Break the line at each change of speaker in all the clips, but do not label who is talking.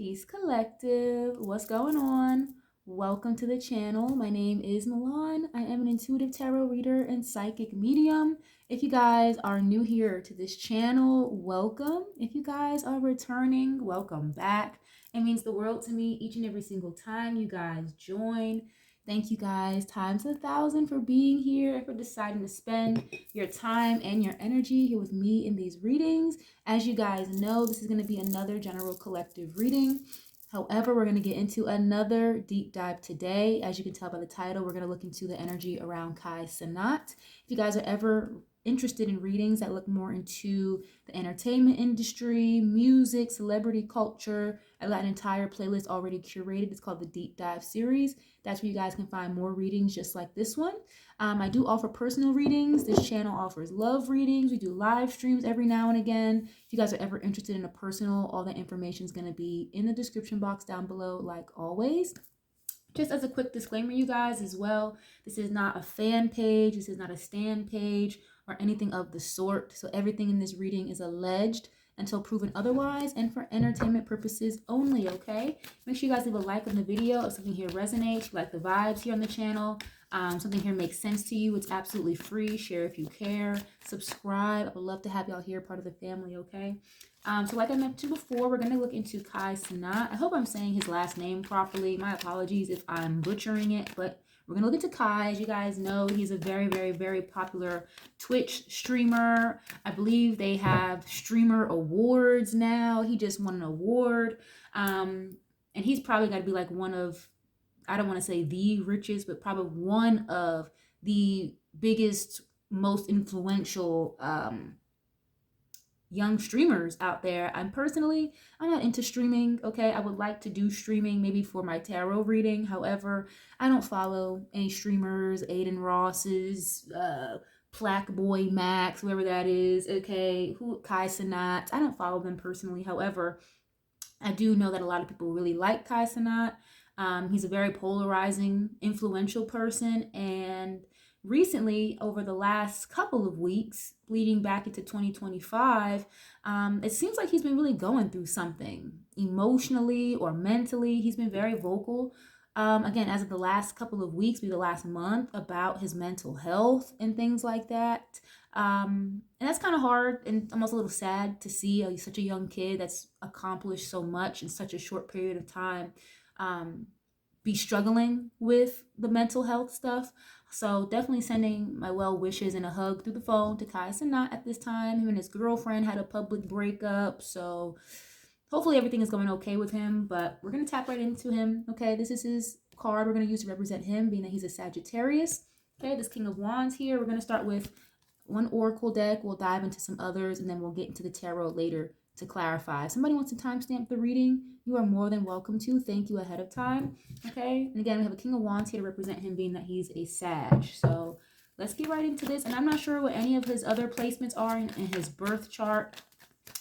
Peace Collective. What's going on? Welcome to the channel. My name is Milan. I am an intuitive tarot reader and psychic medium. If you guys are new here to this channel, welcome. If you guys are returning, welcome back. It means the world to me each and every single time you guys join. Thank you guys times 1,000 for being here and for deciding to spend your time and your energy here with me in these readings. As you guys know, this is going to be another general collective reading. However, we're going to get into another deep dive today. As you can tell by the title, we're going to look into the energy around Cenat. If you guys are ever interested in readings that look more into the entertainment industry, music, celebrity culture, I've got an entire playlist already curated. It's called the Deep Dive series. That's where you guys can find more readings just like this one. I do offer personal readings. This channel offers love readings. We do live streams every now and again. If you guys are ever interested in a personal, all that information is going to be in the description box down below, like always. Just as a quick disclaimer, you guys, as well, this is not a fan page. This is not a stan page or anything of the sort. So everything in this reading is alleged until proven otherwise and for entertainment purposes only, okay? Make sure you guys leave a like on the video if something here resonates, you like the vibes here on the channel, something here makes sense to you. It's absolutely free. Share if you care. Subscribe. I would love to have y'all here, part of the family, okay? So like I mentioned before, we're going to look into Cenat. I hope I'm saying his last name properly. My apologies if I'm butchering it, but we're going to look into Kai. As you guys know, he's a very, very, very popular Twitch streamer. I believe they have streamer awards now. He just won an award. And he's probably got to be like one of, I don't want to say the richest, but probably one of the biggest, most influential young streamers out there. I'm not into streaming, okay? I would like to do streaming maybe for my tarot reading. However, I don't follow any streamers, Aiden Ross's, Plaque Boy Max, whoever that is, okay? Cenat. I don't follow them personally. However, I do know that a lot of people really like Cenat. He's a very polarizing, influential person, and recently, over the last couple of weeks, leading back into 2025, it seems like he's been really going through something emotionally or mentally. He's been very vocal, again, as of the last couple of weeks, maybe the last month, about his mental health and things like that. And that's kind of hard and almost a little sad to see such a young kid that's accomplished so much in such a short period of time be struggling with the mental health stuff. So definitely sending my well wishes and a hug through the phone to Cenat at this time. Him and his girlfriend had a public breakup, so hopefully everything is going okay with him. But we're going to tap right into him, okay? This is his card we're going to use to represent him, being that he's a Sagittarius. Okay, this King of Wands here. We're going to start with one oracle deck. We'll dive into some others, and then we'll get into the tarot later to clarify. If somebody wants to timestamp the reading, you are more than welcome to. Thank you ahead of time. Okay, and again, we have a King of Wands here to represent him, being that he's a Sag. So let's get right into this. And I'm not sure what any of his other placements are in his birth chart.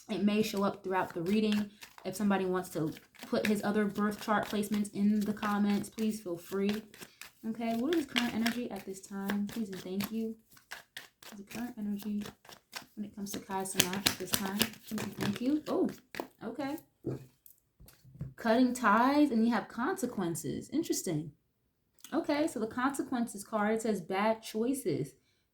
It may show up throughout the reading. If somebody wants to put his other birth chart placements in the comments, please feel free. Okay, what is his current energy at this time? Please and thank you. The current energy when it comes to Cenat at this time. Thank you. Oh, okay. Cutting ties, and you have consequences. Interesting. Okay, so the consequences card, it says bad choices,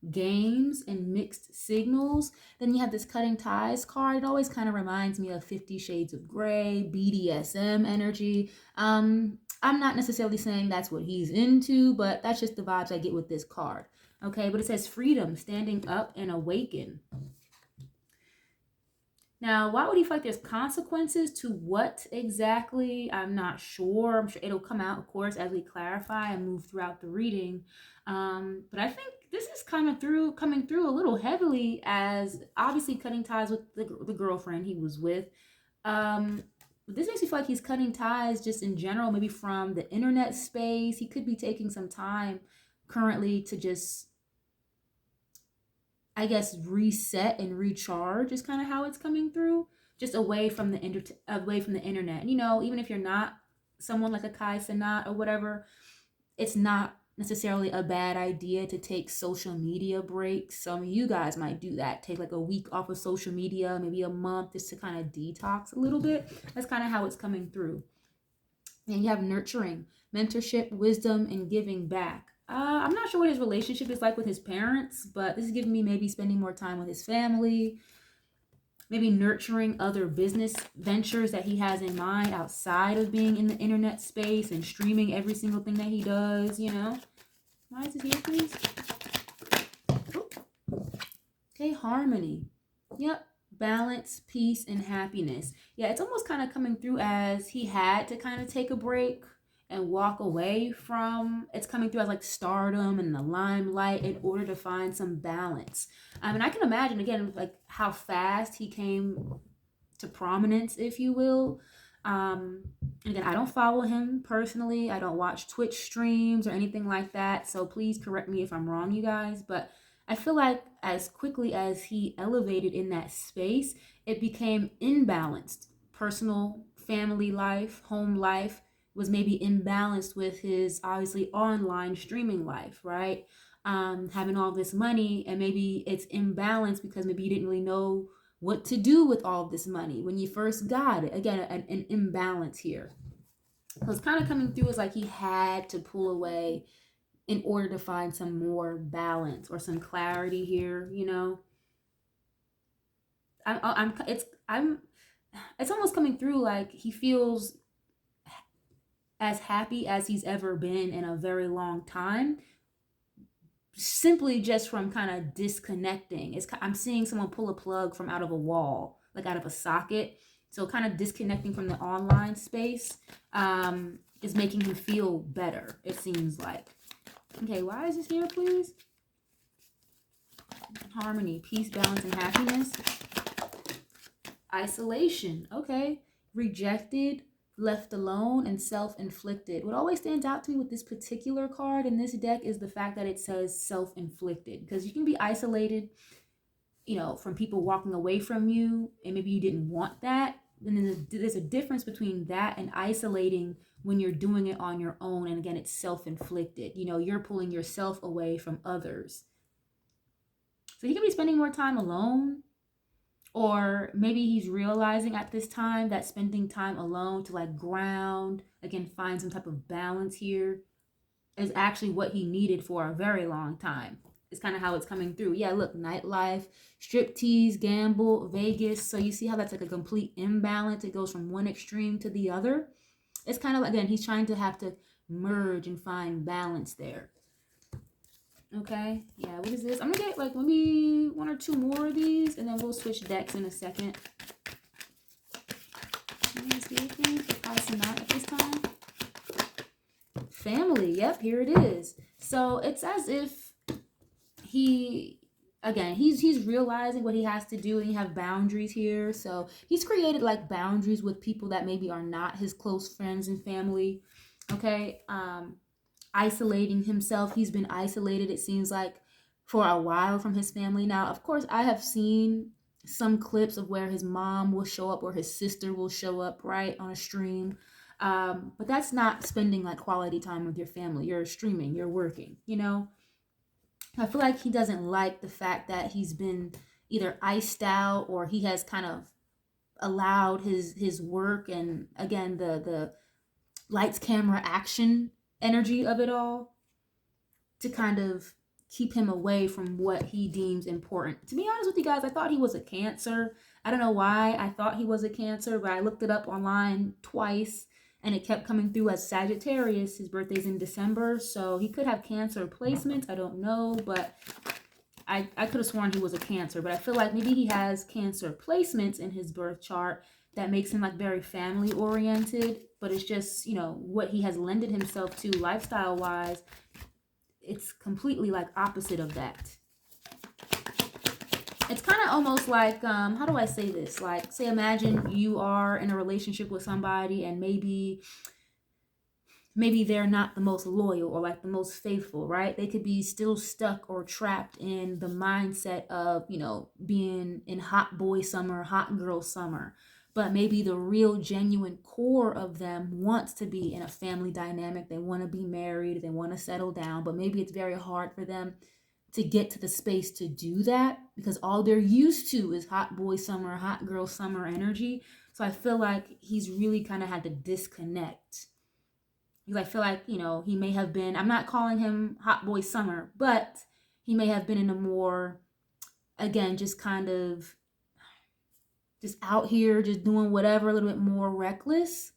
games, and mixed signals. Then you have this cutting ties card. It always kind of reminds me of 50 Shades of Grey, BDSM energy. I'm not necessarily saying that's what he's into, but that's just the vibes I get with this card. Okay, but it says freedom, standing up and awaken. Now, why would he feel like there's consequences to what exactly? I'm not sure. I'm sure it'll come out, of course, as we clarify and move throughout the reading. But I think this is coming through a little heavily, as obviously cutting ties with the girlfriend he was with. This makes me feel like he's cutting ties just in general, maybe from the internet space. He could be taking some time currently to just, I guess, reset and recharge is kind of how it's coming through, just away from the internet. And, you know, even if you're not someone like a Cenat or whatever, it's not necessarily a bad idea to take social media breaks. Some of you guys might do that. Take like a week off of social media, maybe a month, just to kind of detox a little bit. That's kind of how it's coming through. And you have nurturing, mentorship, wisdom, and giving back. I'm not sure what his relationship is like with his parents, but this is giving me maybe spending more time with his family, maybe nurturing other business ventures that he has in mind outside of being in the internet space and streaming every single thing that he does, you know. Why is it here, please? Okay, harmony. Yep. Balance, peace, and happiness. Yeah, it's almost kind of coming through as he had to kind of take a break and walk away from, it's coming through as like stardom and the limelight in order to find some balance. And I can imagine again like how fast he came to prominence, if you will. Again, I don't follow him personally. I don't watch Twitch streams or anything like that. So please correct me if I'm wrong, you guys. But I feel like as quickly as he elevated in that space, it became imbalanced. Personal, family life, home life was maybe imbalanced with his obviously online streaming life, right? Having all this money, and maybe it's imbalanced because maybe you didn't really know what to do with all of this money when you first got it. Again, an imbalance here. So it's kind of coming through as like he had to pull away in order to find some more balance or some clarity here, you know. It's almost coming through like he feels as happy as he's ever been in a very long time, simply just from kind of disconnecting. I'm seeing someone pull a plug from out of a wall, like out of a socket. So kind of disconnecting from the online space is making him feel better, it seems like. Okay, why is this here, please? Harmony, peace, balance, and happiness. Isolation, okay. Rejected, left alone, and self-inflicted. What always stands out to me with this particular card in this deck is the fact that it says self-inflicted, because you can be isolated, you know, from people walking away from you, and maybe you didn't want that. And then there's a difference between that and isolating when you're doing it on your own. And again, it's self-inflicted. You know, you're pulling yourself away from others. So you can be spending more time alone, or maybe he's realizing at this time that spending time alone to like ground, again, find some type of balance here, is actually what he needed for a very long time. It's kind of how it's coming through. Yeah, look, nightlife, striptease, gamble, Vegas. So you see how that's like a complete imbalance. It goes from one extreme to the other. It's kind of, again, he's trying to have to merge and find balance there. Okay, yeah, what is this? I'm gonna get like maybe one or two more of these, and then we'll switch decks in a second. Cenat at this time. Family, yep, here it is. So it's as if he's realizing what he has to do, and he have boundaries here. So he's created like boundaries with people that maybe are not his close friends and family. Okay, isolating himself. He's been isolated, it seems like, for a while from his family. Now, of course, I have seen some clips of where his mom will show up or his sister will show up, right, on a stream. But that's not spending like quality time with your family. You're streaming, you're working, you know. I feel like he doesn't like the fact that he's been either iced out, or he has kind of allowed his work and, again, the lights, camera, action energy of it all to kind of keep him away from what he deems important. To be honest with you guys, I thought he was a Cancer. I don't know why I thought he was a Cancer, but I looked it up online twice and it kept coming through as Sagittarius. His birthday's in December, so he could have Cancer placements. I don't know, but I could have sworn he was a Cancer, but I feel like maybe he has Cancer placements in his birth chart that makes him like very family oriented, but it's just, you know, what he has lended himself to lifestyle wise, it's completely like opposite of that. It's kind of almost like, how do I say this? Like, say, imagine you are in a relationship with somebody, and maybe they're not the most loyal or like the most faithful, right? They could be still stuck or trapped in the mindset of, you know, being in hot boy summer, hot girl summer. but maybe the real genuine core of them wants to be in a family dynamic. They want to be married, they want to settle down, but maybe it's very hard for them to get to the space to do that because all they're used to is hot boy summer, hot girl summer energy. So I feel like he's really kind of had to disconnect. Because I feel like, he may have been, I'm not calling him hot boy summer, but he may have been in a more, again, just kind of just out here, just doing whatever, a little bit more reckless,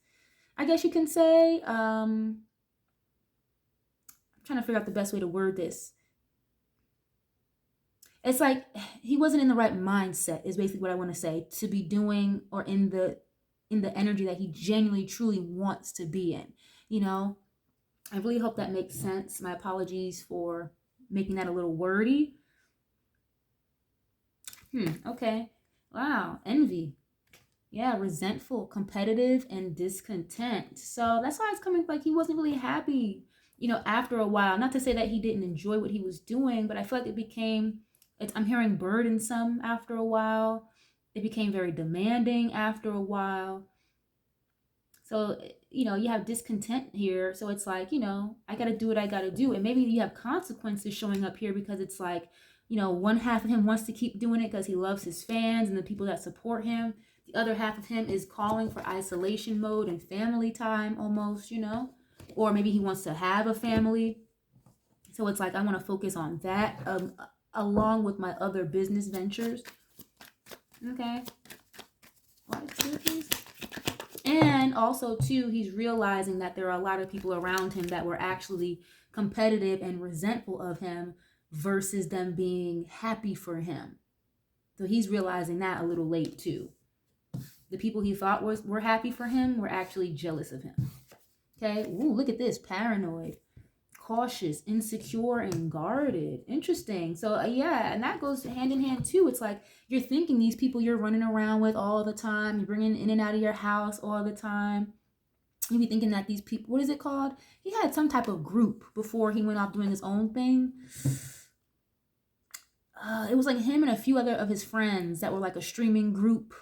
I guess you can say. I'm trying to figure out the best way to word this. It's like he wasn't in the right mindset is basically what I want to say, to be doing or in the energy that he genuinely truly wants to be in. I really hope that makes sense. My apologies for making that a little wordy. Okay. Wow. Envy. Yeah, resentful, competitive, and discontent. So that's why it's coming like he wasn't really happy, after a while. Not to say that he didn't enjoy what he was doing, but I feel like I'm hearing burdensome after a while. It became very demanding after a while. So, you have discontent here. So it's like, I got to do what I got to do. And maybe you have consequences showing up here because it's like, one half of him wants to keep doing it because he loves his fans and the people that support him. The other half of him is calling for isolation mode and family time almost, or maybe he wants to have a family. So it's like, I want to focus on that along with my other business ventures. Okay. And also, too, he's realizing that there are a lot of people around him that were actually competitive and resentful of him versus them being happy for him. So he's realizing that a little late, too. The people he thought were happy for him were actually jealous of him. Okay? Ooh, look at this. Paranoid, cautious, insecure, and guarded. Interesting. So, yeah, and that goes hand in hand, too. It's like you're thinking these people you're running around with all the time, you're bringing in and out of your house all the time. You be thinking that these people, what is it called? He had some type of group before he went off doing his own thing. It was like him and a few other of his friends that were like a streaming group.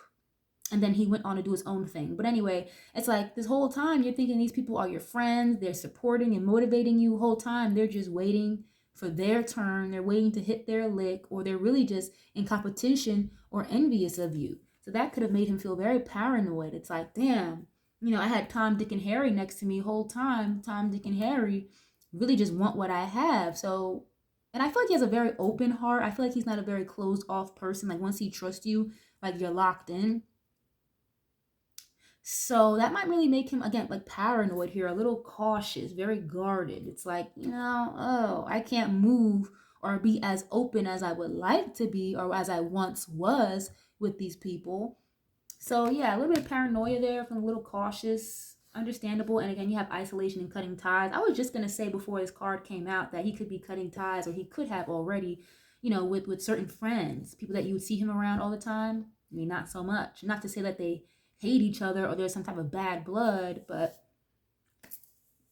And then he went on to do his own thing. But anyway, it's like this whole time you're thinking these people are your friends. They're supporting and motivating you the whole time. They're just waiting for their turn. They're waiting to hit their lick, or they're really just in competition or envious of you. So that could have made him feel very paranoid. It's like, damn, I had Tom, Dick, and Harry next to me the whole time. Tom, Dick, and Harry really just want what I have. So, and I feel like he has a very open heart. I feel like he's not a very closed off person. Like once he trusts you, like you're locked in. So that might really make him, again, like paranoid here, a little cautious, very guarded. It's like, I can't move or be as open as I would like to be or as I once was with these people. So yeah, a little bit of paranoia there, from a little cautious, understandable. And again, you have isolation and cutting ties. I was just going to say before his card came out that he could be cutting ties, or he could have already, with certain friends, people that you would see him around all the time. I mean, not so much. Not to say that they hate each other or there's some type of bad blood, but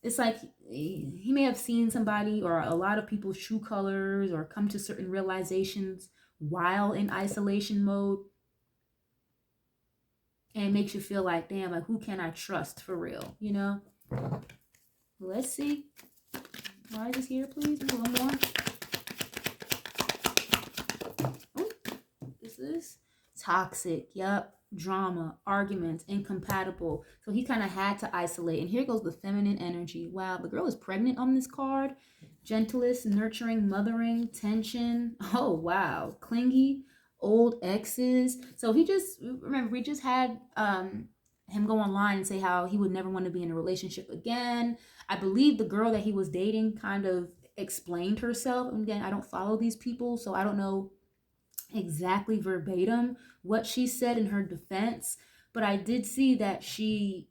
it's like he may have seen somebody or a lot of people's true colors or come to certain realizations while in isolation mode, and it makes you feel like, damn, like who can I trust for real, Let's see. Why is this here, please? A little more. Oh, this is toxic. Yep. Drama, arguments, incompatible. So he kind of had to isolate. And here goes the feminine energy. Wow, the girl is pregnant on this card. Gentlest, nurturing, mothering, tension. Oh, wow. Clingy, old exes. So we just had him go online and say how he would never want to be in a relationship again. I believe the girl that he was dating kind of explained herself. And again, I don't follow these people, so I don't know exactly verbatim what she said in her defense, but I did see that she,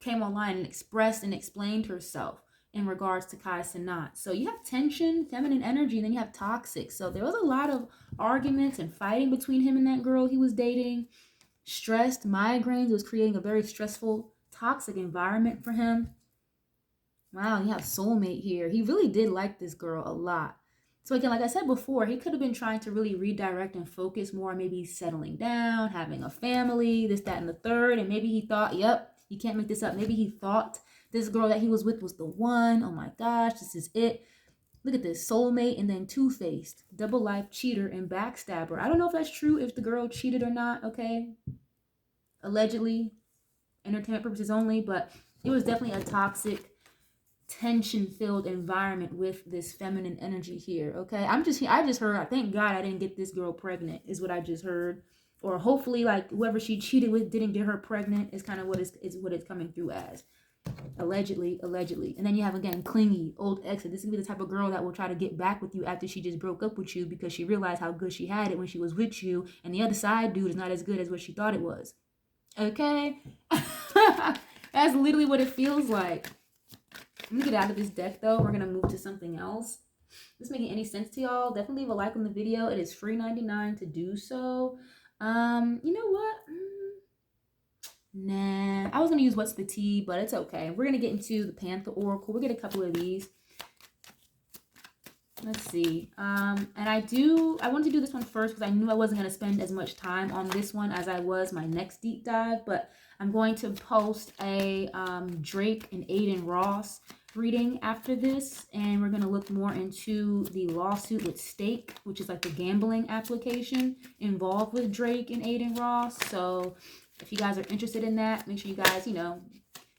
came online and expressed and explained herself in regards to Cenat. So you have tension, feminine energy, and then you have toxic. So there was a lot of arguments and fighting between him and that girl he was dating. Stressed, migraines. It was creating a very stressful, toxic environment for him. Wow, you have soulmate here. He really did like this girl a lot. So again, like I said before, he could have been trying to really redirect and focus more on maybe settling down, having a family, this, that, and the third. And maybe he thought, yep, you can't make this up. Maybe he thought this girl that he was with was the one. Oh my gosh, this is it. Look at this, soulmate and then two-faced, double life cheater and backstabber. I don't know if that's true, if the girl cheated or not, okay? Allegedly, entertainment purposes only, but it was definitely a toxic, tension-filled environment with this feminine energy here, okay? I just heard, thank God I didn't get this girl pregnant, is what I just heard. Or hopefully, like, whoever she cheated with didn't get her pregnant, is kind of what it's coming through as. Allegedly. And then you have, again, clingy, old exit. This is gonna be the type of girl that will try to get back with you after she just broke up with you because she realized how good she had it when she was with you, and the other side dude is not as good as what she thought it was. Okay? That's literally what it feels like. Let me get out of this deck, though. We're gonna move to something else. Is this making any sense to y'all? Definitely leave a like on the video. It is free 99 to do so. You know what? Nah, I was going to use What's the Tea, but it's okay. We're going to get into the Panther Oracle. We'll get a couple of these. Let's see. And I wanted to do this one first because I knew I wasn't going to spend as much time on this one as I was my next deep dive, but I'm going to post a Drake and Aiden Ross reading after this, and we're going to look more into the lawsuit with Stake, which is like the gambling application involved with Drake and Aiden Ross. So if you guys are interested in that, make sure you guys,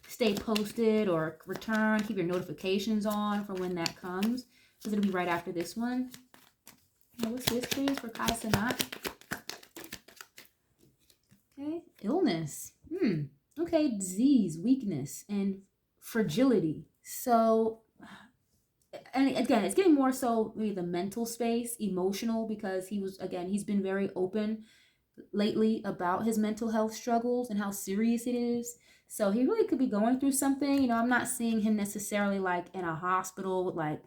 stay posted or return, keep your notifications on for when that comes, because it'll be right after this one. Now, what's this, please, for Cenat? Okay, illness. Okay, disease, weakness, and fragility. So, and again, it's getting more so maybe the mental space, emotional, because he's been very open lately about his mental health struggles and how serious it is. So he really could be going through something. I'm not seeing him necessarily like in a hospital with like,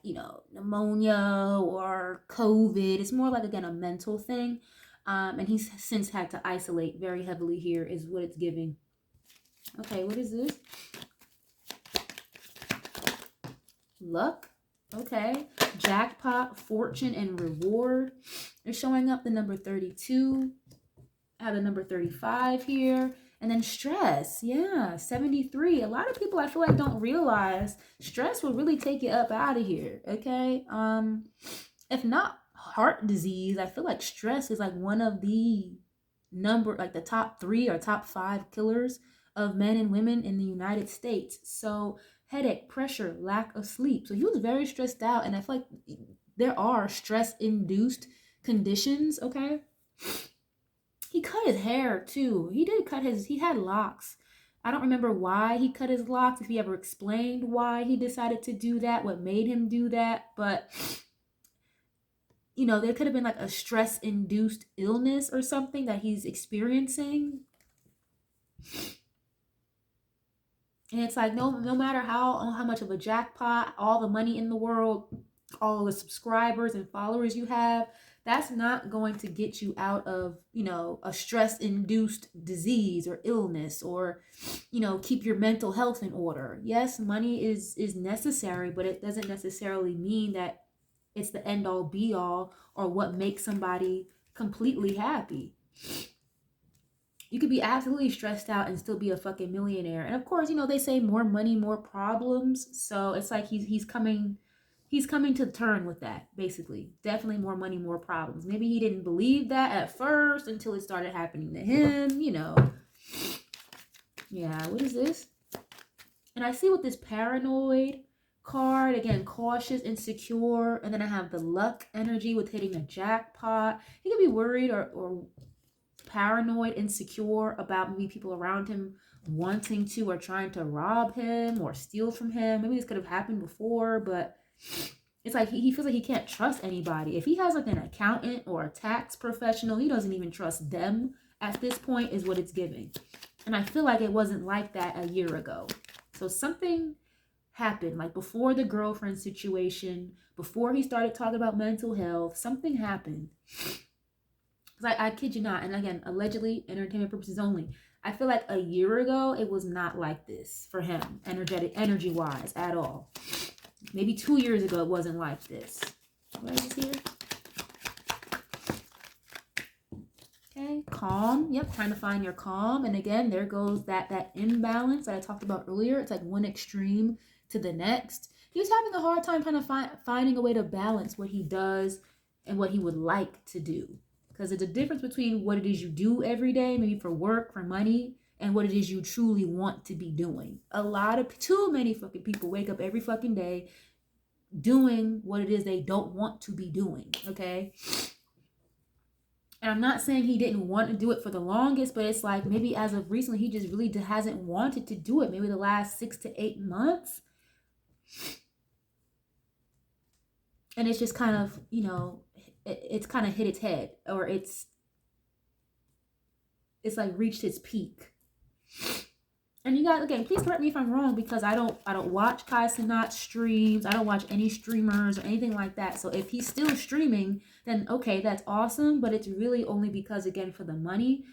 pneumonia or COVID. It's more like, again, a mental thing. And he's since had to isolate very heavily here is what it's giving. Okay, what is this? Luck. Okay. Jackpot, fortune, and reward. They're showing up the number 32. I have the number 35 here. And then stress. Yeah, 73. A lot of people, I feel like, don't realize stress will really take you up out of here. Okay. If not heart disease, I feel like stress is like one of the the top 3 or top 5 killers of men and women in the United States. So headache, pressure, lack of sleep. So he was very stressed out, and I feel like there are stress-induced conditions, okay? He cut his hair too. He had locks. I don't remember why he cut his locks, if he ever explained why he decided to do that, what made him do that, but there could have been like a stress-induced illness or something that he's experiencing. And it's like, no matter how much of a jackpot, all the money in the world, all the subscribers and followers you have, that's not going to get you out of, a stress-induced disease or illness, or, keep your mental health in order. Yes, money is necessary, but it doesn't necessarily mean that it's the end-all be-all or what makes somebody completely happy. You could be absolutely stressed out and still be a fucking millionaire. And of course, they say more money, more problems. So it's like he's coming to term with that, basically. Definitely more money, more problems. Maybe he didn't believe that at first until it started happening to him, Yeah, what is this? And I see with this paranoid card, again, cautious, insecure, and then I have the luck energy with hitting a jackpot. He could be worried or paranoid, insecure about maybe people around him wanting to or trying to rob him or steal from him. Maybe this could have happened before, but it's like he feels like he can't trust anybody. If he has like an accountant or a tax professional, he doesn't even trust them at this point, is what it's giving. And I feel like it wasn't like that a year ago. So something happened, like before the girlfriend situation, before he started talking about mental health, something happened. I kid you not, and again, allegedly, entertainment purposes only. I feel like a year ago, it was not like this for him, energy-wise, at all. Maybe 2 years ago, it wasn't like this. Where is this here? Okay, calm. Yep, trying to find your calm. And again, there goes that imbalance that I talked about earlier. It's like one extreme to the next. He was having a hard time trying to finding a way to balance what he does and what he would like to do. Because there's a difference between what it is you do every day, maybe for work, for money, and what it is you truly want to be doing. Too many fucking people wake up every fucking day doing what it is they don't want to be doing, okay? And I'm not saying he didn't want to do it for the longest, but it's like maybe as of recently, he just really hasn't wanted to do it. Maybe the last 6 to 8 months. And it's just kind of, it's kind of hit its head, or it's like reached its peak. And you guys, again, please correct me if I'm wrong, because I don't watch Cenat streams. I don't watch any streamers or anything like that. So if he's still streaming, then okay, that's awesome. But it's really only because, again, for the money,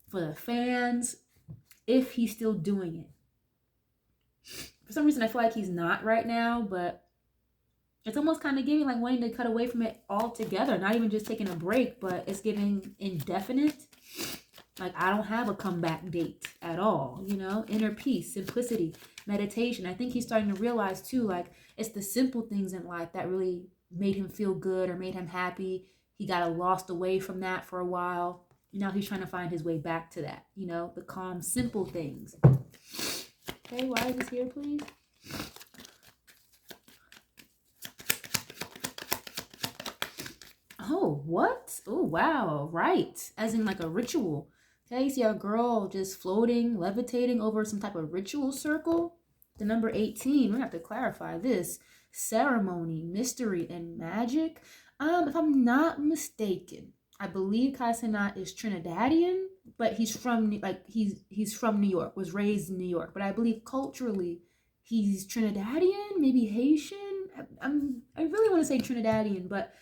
for the fans, if he's still doing it. For some reason, I feel like he's not right now, but it's almost kind of giving like wanting to cut away from it altogether. Not even just taking a break, but it's giving indefinite. Like, I don't have a comeback date at all, inner peace, simplicity, meditation. I think he's starting to realize too, like, it's the simple things in life that really made him feel good or made him happy. He got lost away from that for a while. Now he's trying to find his way back to that, the calm, simple things. Okay, why is this here, please? Oh, what? Oh, wow, right. As in like a ritual. Okay, you see a girl just floating, levitating over some type of ritual circle. The number 18, we're gonna have to clarify this. Ceremony, mystery, and magic. If I'm not mistaken, I believe Cenat is Trinidadian, but he's from from New York, was raised in New York. But I believe culturally he's Trinidadian, maybe Haitian. I really want to say Trinidadian, but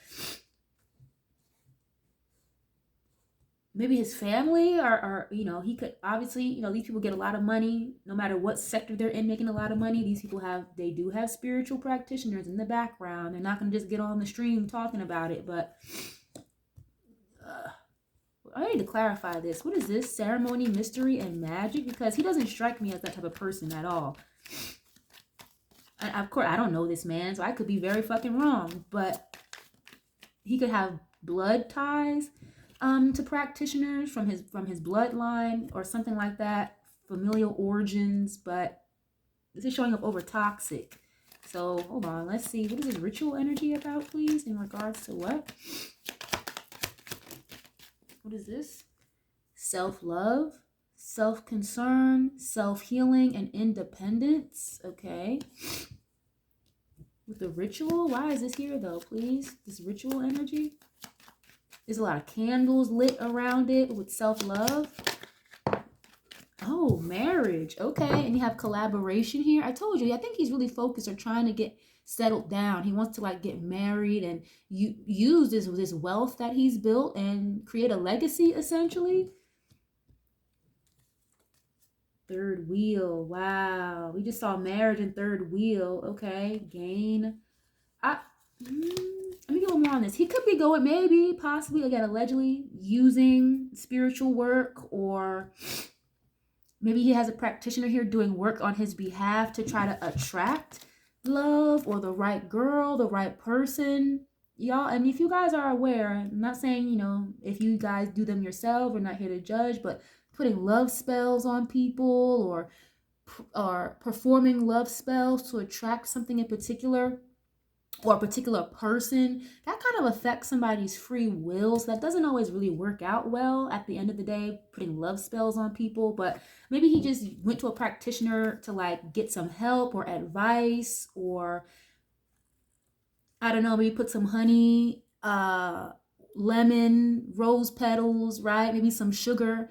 maybe his family or he could obviously, these people get a lot of money no matter what sector they're in, making a lot of money. These people do have spiritual practitioners in the background. They're not going to just get on the stream talking about it. But I need to clarify this. What is this? Ceremony, mystery, and magic? Because he doesn't strike me as that type of person at all. And of course, I don't know this man, so I could be very fucking wrong. But he could have blood ties to practitioners from his bloodline or something like that, familial origins. But this is showing up over toxic. So hold on, let's see, what is this ritual energy about, please, in regards to what is this? Self-love, self-concern, self-healing, and independence. Okay, with the ritual, why is this here though, please? This ritual energy. There's a lot of candles lit around it with self-love. Oh, marriage. Okay, and you have collaboration here. I told you, I think he's really focused on trying to get settled down. He wants to like get married and use this wealth that he's built and create a legacy, essentially. Third wheel. Wow. We just saw marriage and third wheel. Okay, gain. Let me get a little more on this. He could be going, maybe, possibly, again, allegedly using spiritual work, or maybe he has a practitioner here doing work on his behalf to try to attract love or the right girl, the right person. Y'all, and if you guys are aware, I'm not saying, if you guys do them yourself, we're not here to judge, but putting love spells on people or performing love spells to attract something in particular, or a particular person, that kind of affects somebody's free will. So that doesn't always really work out well at the end of the day, putting love spells on people. But maybe he just went to a practitioner to like get some help or advice, or I don't know, maybe put some honey, lemon, rose petals, right? Maybe some sugar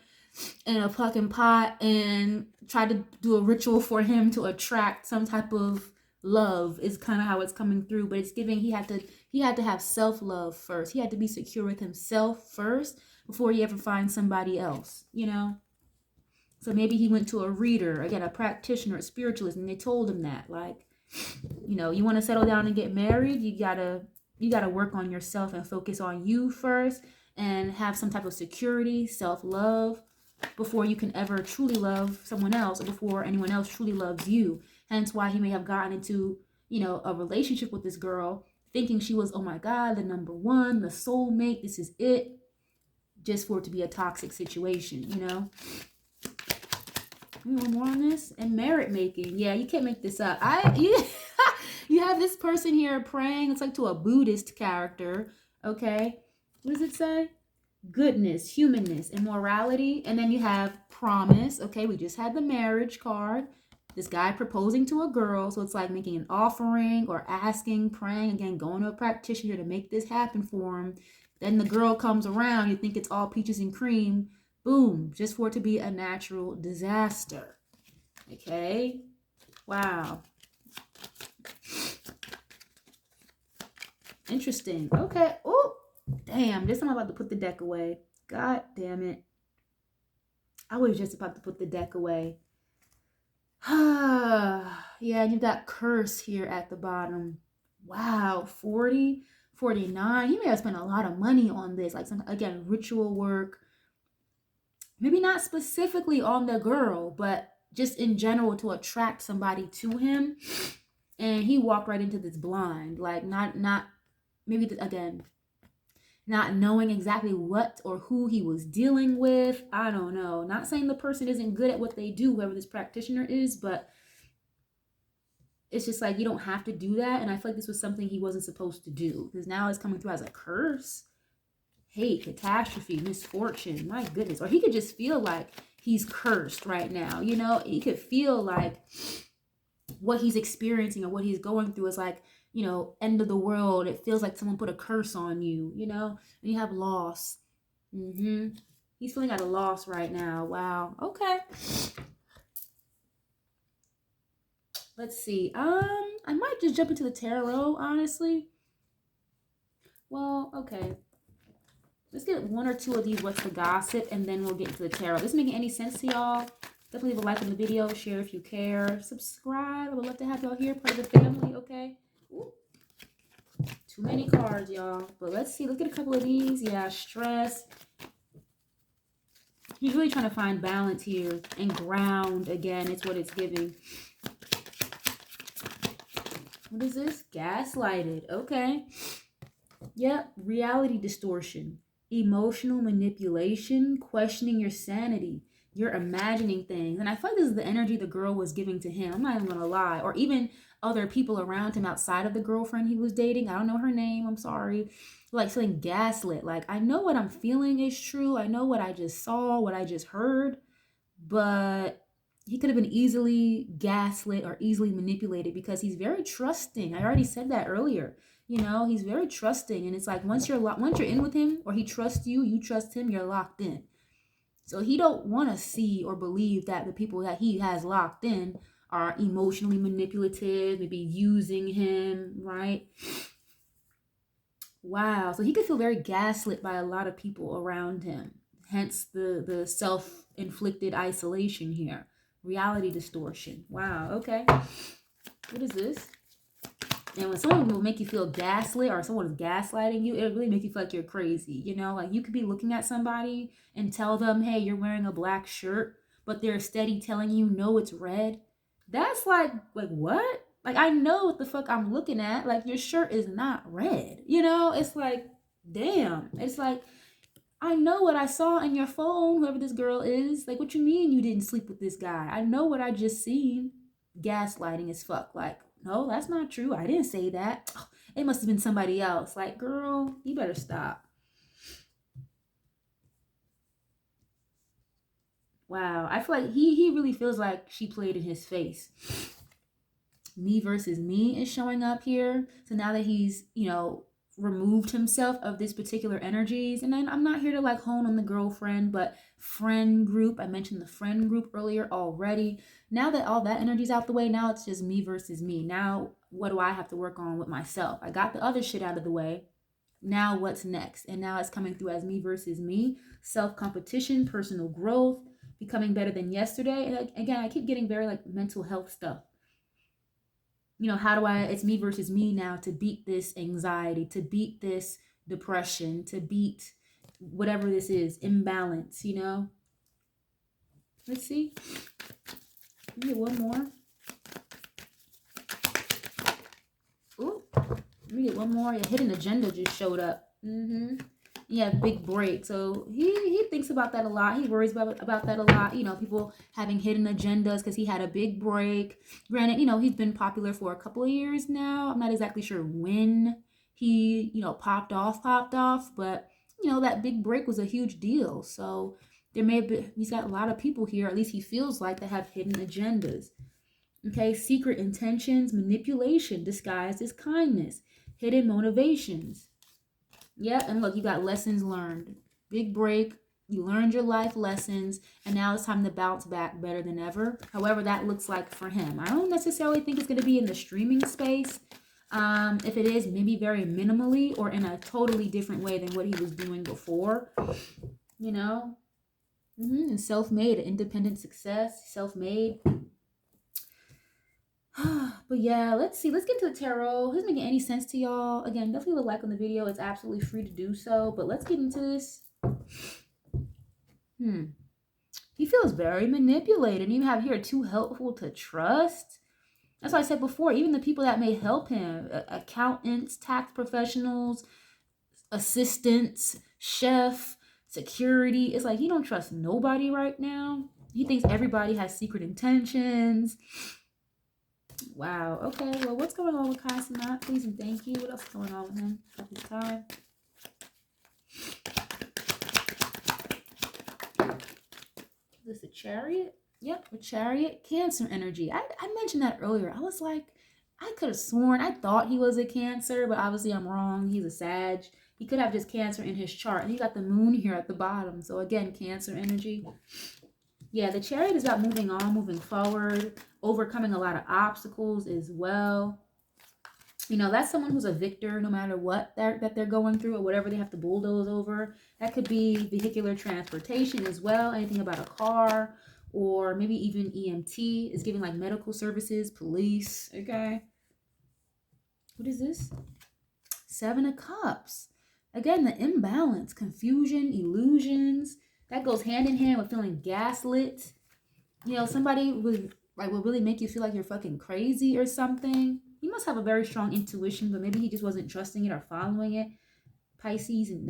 in a fucking pot and try to do a ritual for him to attract some type of love, is kind of how it's coming through. But it's giving he had to have self-love first. He had to be secure with himself first before he ever finds somebody else, So maybe he went to a reader, again, a practitioner, a spiritualist, and they told him that, like, you want to settle down and get married, you gotta You got to work on yourself and focus on you first and have some type of security, self-love before you can ever truly love someone else, or before anyone else truly loves you. Hence why he may have gotten into, a relationship with this girl thinking she was, oh my God, the number one, the soulmate, this is it, just for it to be a toxic situation. One more on this. And merit making. Yeah, you can't make this up. You have this person here praying. It's like to a Buddhist character. Okay. What does it say? Goodness, humanness, and morality. And then you have promise. Okay, we just had the marriage card. This guy proposing to a girl. So it's like making an offering or asking, praying, again, going to a practitioner to make this happen for him. Then the girl comes around. You think it's all peaches and cream. Boom, just for it to be a natural disaster. Okay. Wow. Interesting. Okay. Oh, damn. This time I'm about to put the deck away. God damn it. I was just about to put the deck away. Yeah, and you've got curse here at the bottom. Wow. 40, 49. He may have spent a lot of money on this. Like, some, again, ritual work. Maybe not specifically on the girl, but just in general to attract somebody to him. And he walked right into this blind, like not maybe again, not knowing exactly what or who he was dealing with. I don't know. Not saying the person isn't good at what they do, whoever this practitioner is, but it's just like, you don't have to do that. And I feel like this was something he wasn't supposed to do, because now it's coming through as a curse. Hate, catastrophe, misfortune, my goodness. Or he could just feel like he's cursed right now. He could feel like what he's experiencing or what he's going through is like, end of the world. It feels like someone put a curse on you, and you have loss. He's feeling at a loss right now. Wow. Okay. Let's see. I might just jump into the tarot, honestly. Well, okay. Let's get one or two of these, what's the gossip, and then we'll get into the tarot. This making any sense to y'all? Definitely leave a like on the video, share if you care, subscribe. I would love to have y'all here, part of the family, okay? Ooh. Too many cards, y'all. But let's see. Look at a couple of these. Yeah, stress. He's really trying to find balance here and ground. Again, it's what it's giving. What is this? Gaslighted. Okay. Yep. Reality distortion. Emotional manipulation. Questioning your sanity. You're imagining things. And I feel like this is the energy the girl was giving to him. I'm not even going to lie. Or even other people around him outside of the girlfriend he was dating. I don't know her name. I'm sorry. Like feeling gaslit. Like, I know what I'm feeling is true. I know what I just saw, what I just heard. But he could have been easily gaslit or easily manipulated because he's very trusting. I already said that earlier. He's very trusting. And it's like once you're in with him, or he trusts you, you trust him, you're locked in. So he don't want to see or believe that the people that he has locked in are emotionally manipulative, maybe using him, right? Wow. So he could feel very gaslit by a lot of people around him. Hence the self-inflicted isolation here. Reality distortion. Wow. Okay. What is this? And when someone will make you feel gaslit, or someone is gaslighting you, it really makes you feel like you're crazy. Like you could be looking at somebody and tell them, hey, you're wearing a black shirt, but they're steady telling you, no, it's red. That's like what? Like, I know what the fuck I'm looking at. Like, your shirt is not red. It's like, damn. It's like, I know what I saw in your phone, whoever this girl is. Like, what you mean you didn't sleep with this guy? I know what I just seen. Gaslighting as fuck. Like, no, that's not true. I didn't say that. Oh, it must have been somebody else. Like, girl, you better stop. Wow. I feel like he really feels like she played in his face. Me versus me is showing up here. So now that he's, removed himself of this particular energies, and then I'm not here to like hone on the girlfriend, but friend group. I mentioned the friend group earlier already. Now that all that energy's out the way, now it's just me versus me. Now what do I have to work on with myself? I got the other shit out of the way. Now what's next? And now it's coming through as me versus me. Self-competition, personal growth, becoming better than yesterday. And again, I keep getting very like mental health stuff. You know, how do I, it's me versus me now to beat this anxiety, to beat this depression, to beat whatever this is, imbalance, you know? Let's see. Let me get one more. Ooh, let me get one more. Yeah, hidden agenda just showed up. Yeah, big break. So he thinks about that a lot. He worries about that a lot. You know, people having hidden agendas because he had a big break. Granted, you know, he's been popular for a couple of years now. I'm not exactly sure when he, you know, popped off, but you know, that big break was a huge deal. So there may have been, he's got a lot of people here, at least he feels like, that have hidden agendas. Okay, secret intentions, manipulation disguised as kindness, hidden motivations. Yeah, and look, you got lessons learned. Big break. You learned your life lessons, and now it's time to bounce back better than ever. However, that looks like for him. I don't necessarily think it's going to be in the streaming space. If it is, maybe very minimally or in a totally different way than what he was doing before. You know? And self-made, independent success, self-made. But yeah, let's see. Let's get to the tarot. Is this making any sense to y'all? Again, definitely leave a like on the video. It's absolutely free to do so. But let's get into this. He feels very manipulated. You have here too helpful to trust. That's why I said before, even the people that may help him, accountants, tax professionals, assistants, chef, security. It's like he don't trust nobody right now. He thinks everybody has secret intentions. Wow. Okay. Well, what's going on with CASHAPP? Please and thank you. What else is going on with him at this time? Is this a Chariot? Yep, a Chariot. Cancer energy. I mentioned that earlier. I was like, I could have sworn, I thought he was a Cancer, but obviously I'm wrong. He's a Sag. He could have just Cancer in his chart. And he got the moon here at the bottom. So again, Cancer energy. Yeah, the Chariot is about moving on, moving forward, overcoming a lot of obstacles as well. You know, that's someone who's a victor no matter what they're going through or whatever they have to bulldoze over. That could be vehicular transportation as well, anything about a car, or maybe even EMT is giving like medical services, police, okay? What is this? 7 of Cups. Again, the imbalance, confusion, illusions. That goes hand in hand with feeling gaslit. You know, somebody would will really make you feel like you're fucking crazy or something. He must have a very strong intuition, but maybe he just wasn't trusting it or following it. Pisces and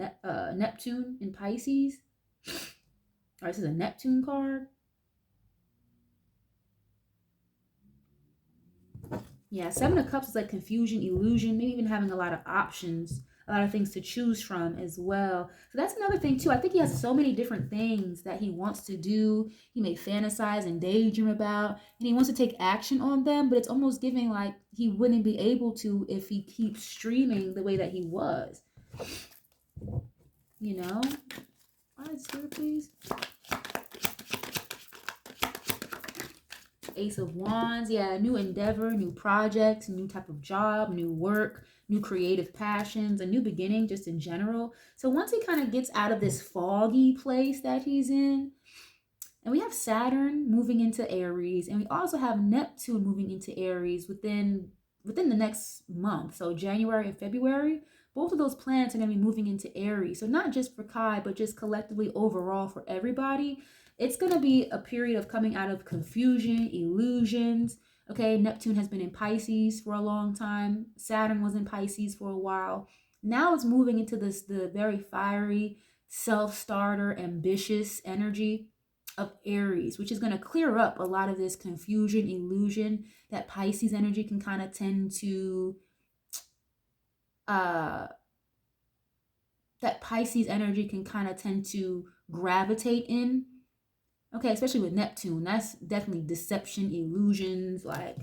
Neptune in Pisces. All right, this is a Neptune card. Yeah, 7 of Cups is like confusion, illusion, maybe even having a lot of options, a lot of things to choose from as well. So that's another thing too. I think he has so many different things that he wants to do. He may fantasize and daydream about, and he wants to take action on them, but it's almost giving like he wouldn't be able to if he keeps streaming the way that he was. You know? All right, Spirit, please. Ace of Wands. Yeah, new endeavor, new projects, new type of job, new work, new creative passions, a new beginning just in general. So once he kind of gets out of this foggy place that he's in, and we have Saturn moving into Aries, and we also have Neptune moving into Aries within the next month. So January and February, both of those planets are going to be moving into Aries. So not just for Kai, but just collectively overall for everybody. It's going to be a period of coming out of confusion, illusions. Okay, Neptune has been in Pisces for a long time. Saturn was in Pisces for a while. Now it's moving into the very fiery, self-starter, ambitious energy of Aries, which is going to clear up a lot of this confusion, illusion that Pisces energy can kind of tend to gravitate in. Okay, especially with Neptune, that's definitely deception, illusions, like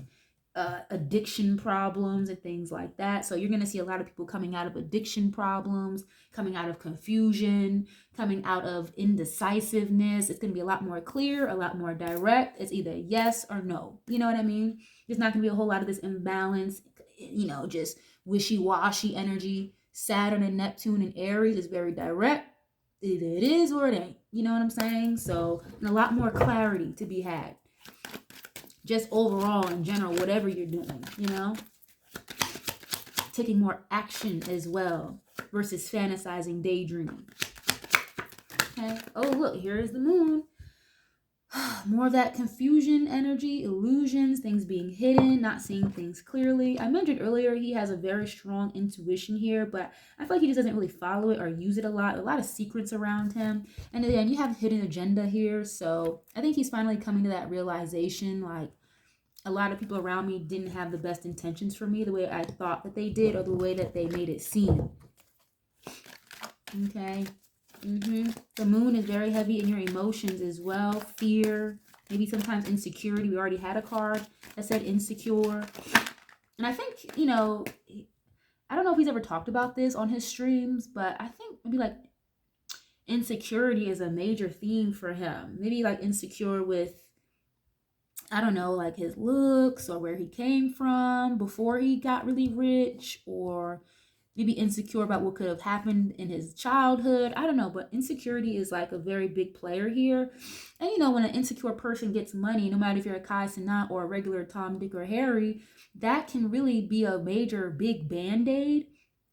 addiction problems and things like that. So you're going to see a lot of people coming out of addiction problems, coming out of confusion, coming out of indecisiveness. It's going to be a lot more clear, a lot more direct. It's either yes or no. You know what I mean? There's not going to be a whole lot of this imbalance, you know, just wishy-washy energy. Saturn and Neptune and Aries is very direct. Either it is or it ain't. You know what I'm saying? So, and a lot more clarity to be had. just overall in general, whatever you're doing, you know, taking more action as well versus fantasizing, daydreaming. Okay. Oh, look, here is the moon. More of that confusion energy, illusions, things being hidden, not seeing things clearly. I mentioned earlier he has a very strong intuition here, but I feel like he just doesn't really follow it or use it a lot of secrets around him. And then you have hidden agenda here. So I think he's finally coming to that realization, like, a lot of people around me didn't have the best intentions for me the way I thought that they did, or the way that they made it seem. Okay. The moon is very heavy in your emotions as well. Fear, maybe sometimes insecurity. We already had a card that said insecure. And I think, you know, I don't know if he's ever talked about this on his streams, but I think maybe like insecurity is a major theme for him. Maybe like insecure with, I don't know, like his looks or where he came from before he got really rich, or maybe insecure about what could have happened in his childhood. I don't know, but insecurity is like a very big player here. And you know, when an insecure person gets money, no matter if you're a Cenat or a regular Tom, Dick, or Harry, that can really be a major big band-aid.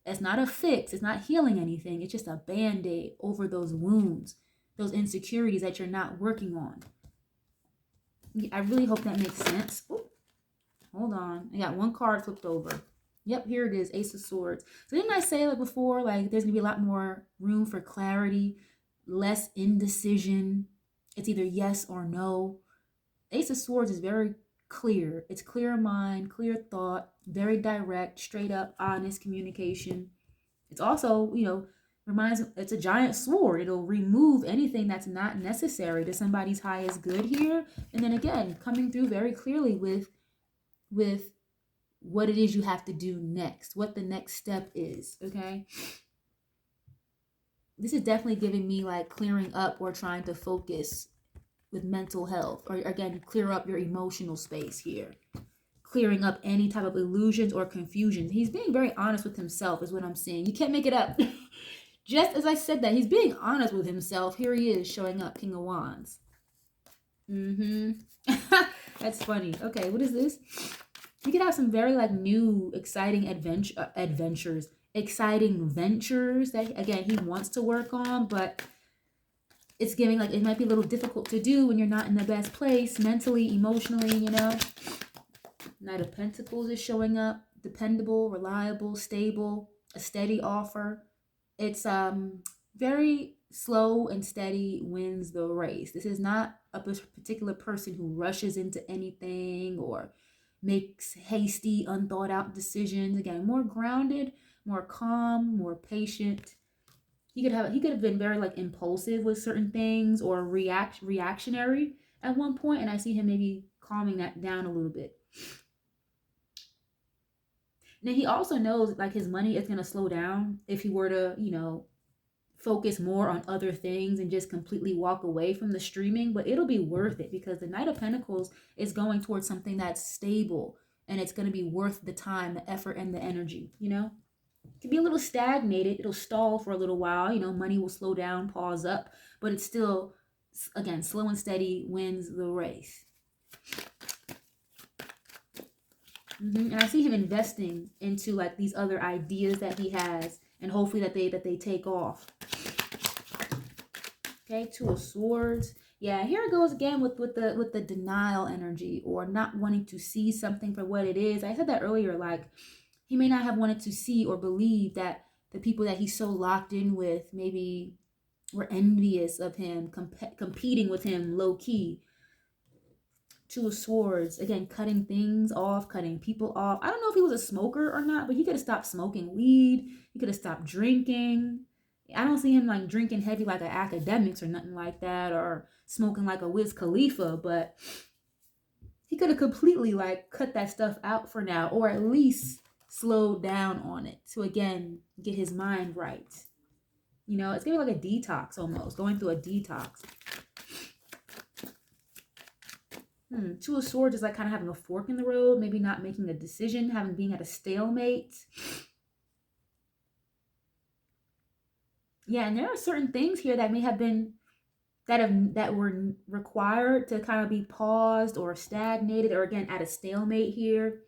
It's not a fix, it's not healing anything. It's just a band-aid over those wounds, those insecurities that you're not working on. I really hope that makes sense. Ooh, hold on. I got one card flipped over. Yep, here it is, Ace of Swords. So didn't I say like before, like there's going to be a lot more room for clarity, less indecision. It's either yes or no. Ace of Swords is very clear. It's clear mind, clear thought, very direct, straight up, honest communication. It's also, you know, it's a giant sword. It'll remove anything that's not necessary to somebody's highest good here. And then again, coming through very clearly with what it is you have to do next, what the next step is. Okay, this is definitely giving me like clearing up or trying to focus with mental health, or again, clear up your emotional space here, clearing up any type of illusions or confusion. He's being very honest with himself is what I'm seeing. You can't make it up. Just as I said that, he's being honest with himself. Here he is showing up, King of Wands. That's funny. Okay, what is this? You could have some very like new, exciting adventures, exciting ventures that, again, he wants to work on, but it's giving like it might be a little difficult to do when you're not in the best place mentally, emotionally, you know. Knight of Pentacles is showing up. Dependable, reliable, stable, a steady offer. It's very slow and steady wins the race. This is not a particular person who rushes into anything or makes hasty, unthought out decisions. Again, more grounded, more calm, more patient. He could have been very like impulsive with certain things, or reactionary at one point, and I see him maybe calming that down a little bit. Now he also knows like his money is going to slow down if he were to, you know, focus more on other things and just completely walk away from the streaming, but it'll be worth it because the Knight of Pentacles is going towards something that's stable, and it's going to be worth the time, the effort, and the energy, you know. It can be a little stagnated. It'll stall for a little while, you know, money will slow down, pause up, but it's still, again, slow and steady wins the race. And I see him investing into like these other ideas that he has, and hopefully that they take off. Okay, Two of Swords. Yeah, here it goes again with the denial energy, or not wanting to see something for what it is. I said that earlier, like he may not have wanted to see or believe that the people that he's so locked in with maybe were envious of him, competing with him low key. Two of Swords, again, cutting things off, cutting people off. I don't know if he was a smoker or not, but he could have stopped smoking weed. He could have stopped drinking. I don't see him like drinking heavy like an academics or nothing like that, or smoking like a Wiz Khalifa, but he could have completely like cut that stuff out for now, or at least slowed down on it to, again, get his mind right. You know, it's gonna be like a detox almost, going through a detox. Two of Swords is like kind of having a fork in the road, maybe not making a decision, being at a stalemate. Yeah, and there are certain things here that may have been, that were required to kind of be paused or stagnated or again at a stalemate here,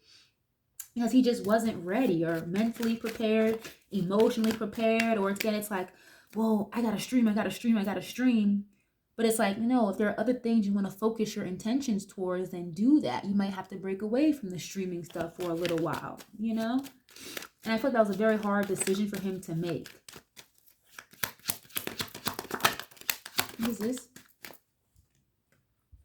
because he just wasn't ready or mentally prepared, emotionally prepared, or again it's like, well, I gotta stream, I gotta stream, I gotta stream. But it's like, no, if there are other things you want to focus your intentions towards, then do that. You might have to break away from the streaming stuff for a little while, you know? And I feel like that was a very hard decision for him to make. What is this?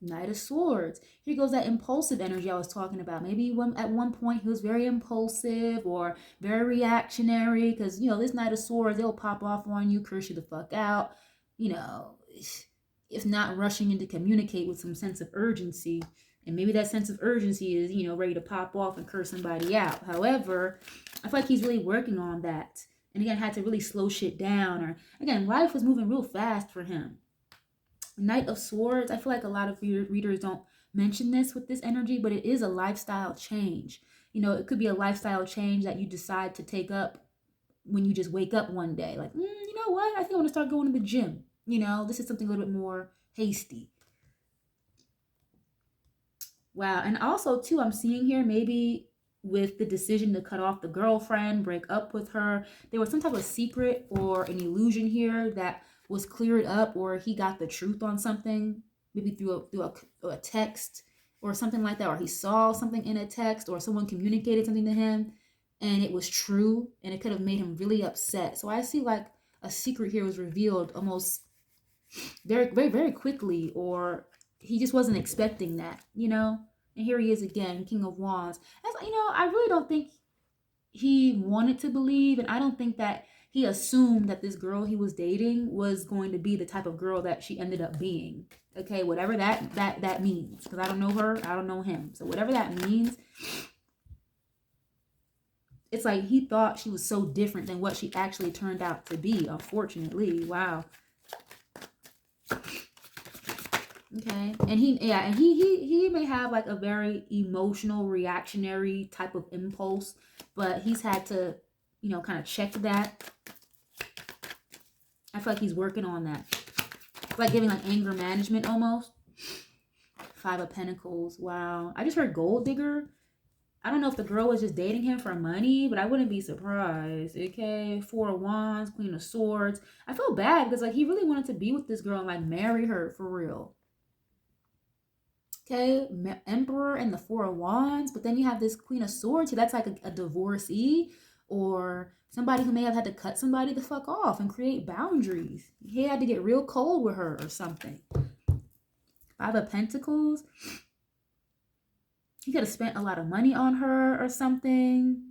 Knight of Swords. Here goes that impulsive energy I was talking about. Maybe at one point he was very impulsive or very reactionary, because, you know, this Knight of Swords, they'll pop off on you, curse you the fuck out. You know, if not rushing in to communicate with some sense of urgency. And maybe that sense of urgency is, you know, ready to pop off and curse somebody out. However, I feel like he's really working on that. And again, had to really slow shit down. Or again, life was moving real fast for him. Knight of Swords, I feel like a lot of readers don't mention this with this energy, but it is a lifestyle change. You know, it could be a lifestyle change that you decide to take up when you just wake up one day. Like, you know what? I think I want to start going to the gym. You know, this is something a little bit more hasty. Wow. And also, too, I'm seeing here maybe with the decision to cut off the girlfriend, break up with her, there was some type of secret or an illusion here that was cleared up, or he got the truth on something, maybe through a text or something like that, or he saw something in a text, or someone communicated something to him and it was true, and it could have made him really upset. So I see like a secret here was revealed almost very, very, very quickly, or he just wasn't expecting that, you know? And here he is again, King of Wands. As you know, I really don't think he wanted to believe, and I don't think that he assumed that this girl he was dating was going to be the type of girl that she ended up being. Okay, whatever that means. Because I don't know her, I don't know him. So whatever that means, it's like he thought she was so different than what she actually turned out to be, unfortunately. Wow. Okay. And he may have like a very emotional, reactionary type of impulse, but he's had to, you know, kind of check that. I feel like he's working on that. It's like giving like anger management almost. 5 of Pentacles. Wow. I just heard gold digger. I don't know if the girl was just dating him for money, but I wouldn't be surprised. Okay. 4 of Wands, Queen of Swords. I feel bad because like he really wanted to be with this girl and like marry her for real. Okay. Emperor and the 4 of Wands. But then you have this Queen of Swords. So that's like a divorcee, or somebody who may have had to cut somebody the fuck off and create boundaries. He had to get real cold with her or something. 5 of Pentacles. He could have spent a lot of money on her or something.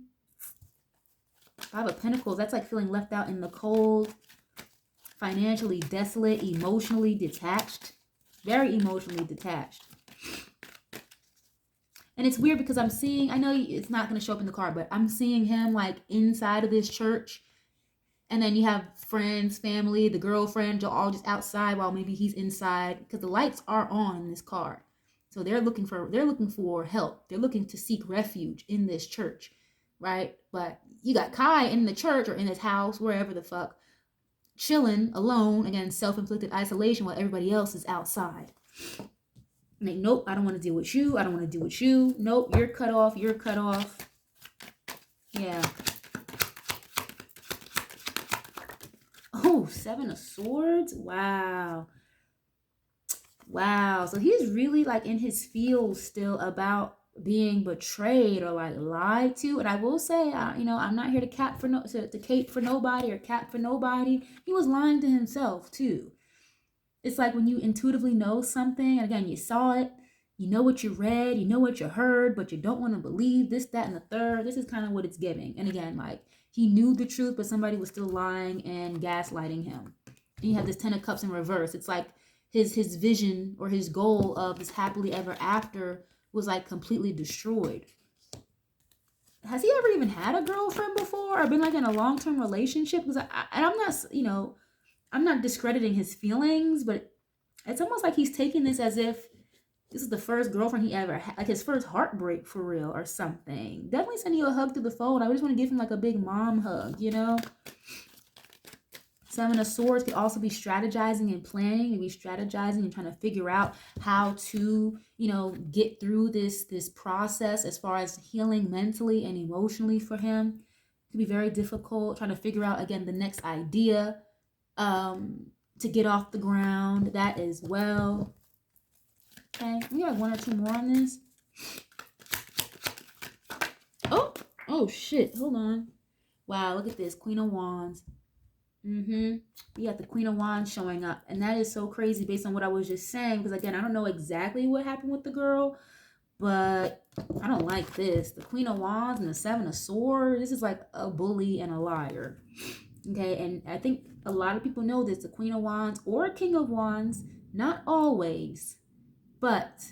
5 of Pentacles. That's like feeling left out in the cold. Financially desolate. Emotionally detached. Very emotionally detached. And it's weird because I'm seeing, I know it's not going to show up in the card, but I'm seeing him like inside of this church. And then you have friends, family, the girlfriend, all just outside while maybe he's inside, because the lights are on in this card. So they're looking for help. They're looking to seek refuge in this church, right? But you got Kai in the church or in his house, wherever the fuck, chilling alone, again, self-inflicted isolation while everybody else is outside. Like, nope, I don't want to deal with you. I don't want to deal with you. Nope, you're cut off. You're cut off. Yeah. Oh, 7 of Swords. Wow. Wow. So he's really like in his feels still about being betrayed or like lied to. And I will say, you know, I'm not here to cape for nobody or cap for nobody. He was lying to himself too. It's like when you intuitively know something, and again, you saw it, you know what you read, you know what you heard, but you don't want to believe this, that, and the third. This is kind of what it's giving. And again, like he knew the truth, but somebody was still lying and gaslighting him. And you have this 10 of Cups in reverse. It's like his vision or his goal of this happily ever after was like completely destroyed. Has he ever even had a girlfriend before or been like in a long-term relationship? Because I'm not, you know, I'm not discrediting his feelings, but it's almost like he's taking this as if this is the first girlfriend he ever had, like his first heartbreak for real or something. Definitely sending you a hug through the phone. I just want to give him like a big mom hug, you know? Seven of Swords could also be strategizing and planning, maybe strategizing and trying to figure out how to, you know, get through this process as far as healing mentally and emotionally for him. It could be very difficult, trying to figure out, again, the next idea to get off the ground, that as well. Okay, we got one or two more on this. Oh shit, hold on. Wow, look at this, Queen of Wands. We got the Queen of Wands showing up, and that is so crazy based on what I was just saying, because again, I don't know exactly what happened with the girl, but I don't like this. The Queen of Wands and the Seven of Swords, this is like a bully and a liar. Okay, and I think a lot of people know this. The Queen of Wands or King of Wands, not always, but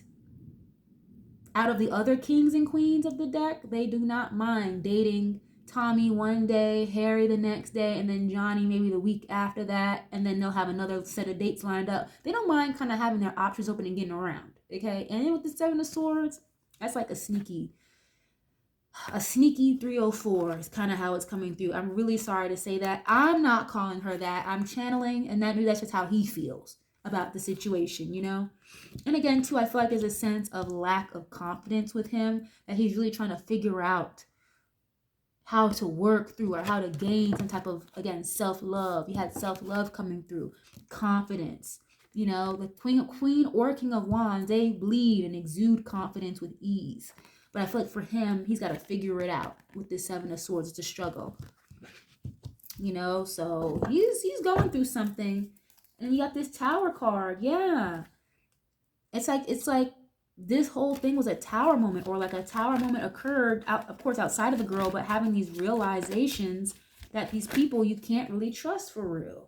out of the other kings and queens of the deck, they do not mind dating Tommy one day, Harry the next day, and then Johnny maybe the week after that, and then they'll have another set of dates lined up. They don't mind kind of having their options open and getting around, okay? And then with the Seven of Swords, that's like a sneaky 304 is kind of how it's coming through. I'm really sorry to say that. I'm not calling her that. I'm channeling, and that's just how he feels about the situation, you know? And again, too, I feel like there's a sense of lack of confidence with him, that he's really trying to figure out how to work through or how to gain some type of, again, self-love. You had self-love coming through, confidence. You know, the Queen or King of Wands, they bleed and exude confidence with ease. But I feel like for him, he's got to figure it out with this Seven of Swords. It's a struggle. You know, so he's going through something. And you got this Tower card. Yeah. It's like this whole thing was a tower moment, or like a tower moment occurred, of course, outside of the girl, but having these realizations that these people you can't really trust for real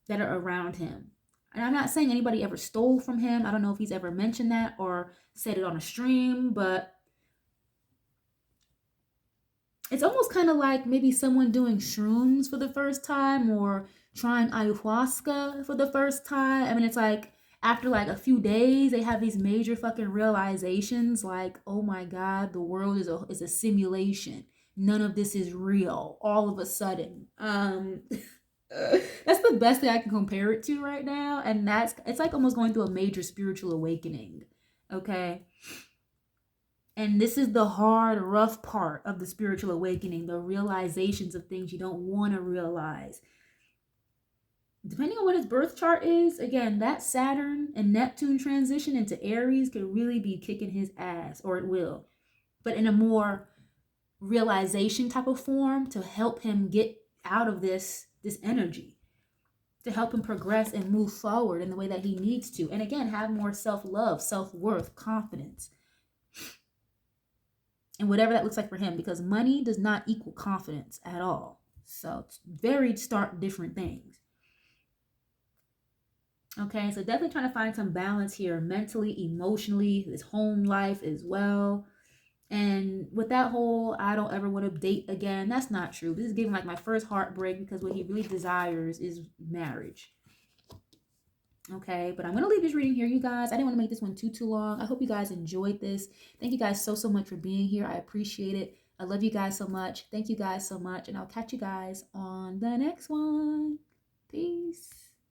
that are around him. And I'm not saying anybody ever stole from him. I don't know if he's ever mentioned that or said it on a stream, but it's almost kind of like maybe someone doing shrooms for the first time or trying ayahuasca for the first time. I mean, it's like after like a few days, they have these major fucking realizations like, oh my God, the world is a simulation. None of this is real all of a sudden. That's the best thing I can compare it to right now. And it's like almost going through a major spiritual awakening. Okay. And this is the hard, rough part of the spiritual awakening, the realizations of things you don't want to realize. Depending on what his birth chart is, again, that Saturn and Neptune transition into Aries could really be kicking his ass, or it will. But in a more realization type of form to help him get out of this energy, to help him progress and move forward in the way that he needs to. And again, have more self-love, self-worth, confidence. And whatever that looks like for him, because money does not equal confidence at all. So it's very stark different things. Okay, so definitely trying to find some balance here mentally, emotionally, his home life as well. And with that whole, I don't ever want to date again, that's not true. This is giving like my first heartbreak, because what he really desires is marriage. Okay, but I'm going to leave this reading here, you guys. I didn't want to make this one too long. I hope you guys enjoyed this. Thank you guys so much for being here. I appreciate it. I love you guys so much. Thank you guys so much. And I'll catch you guys on the next one. Peace.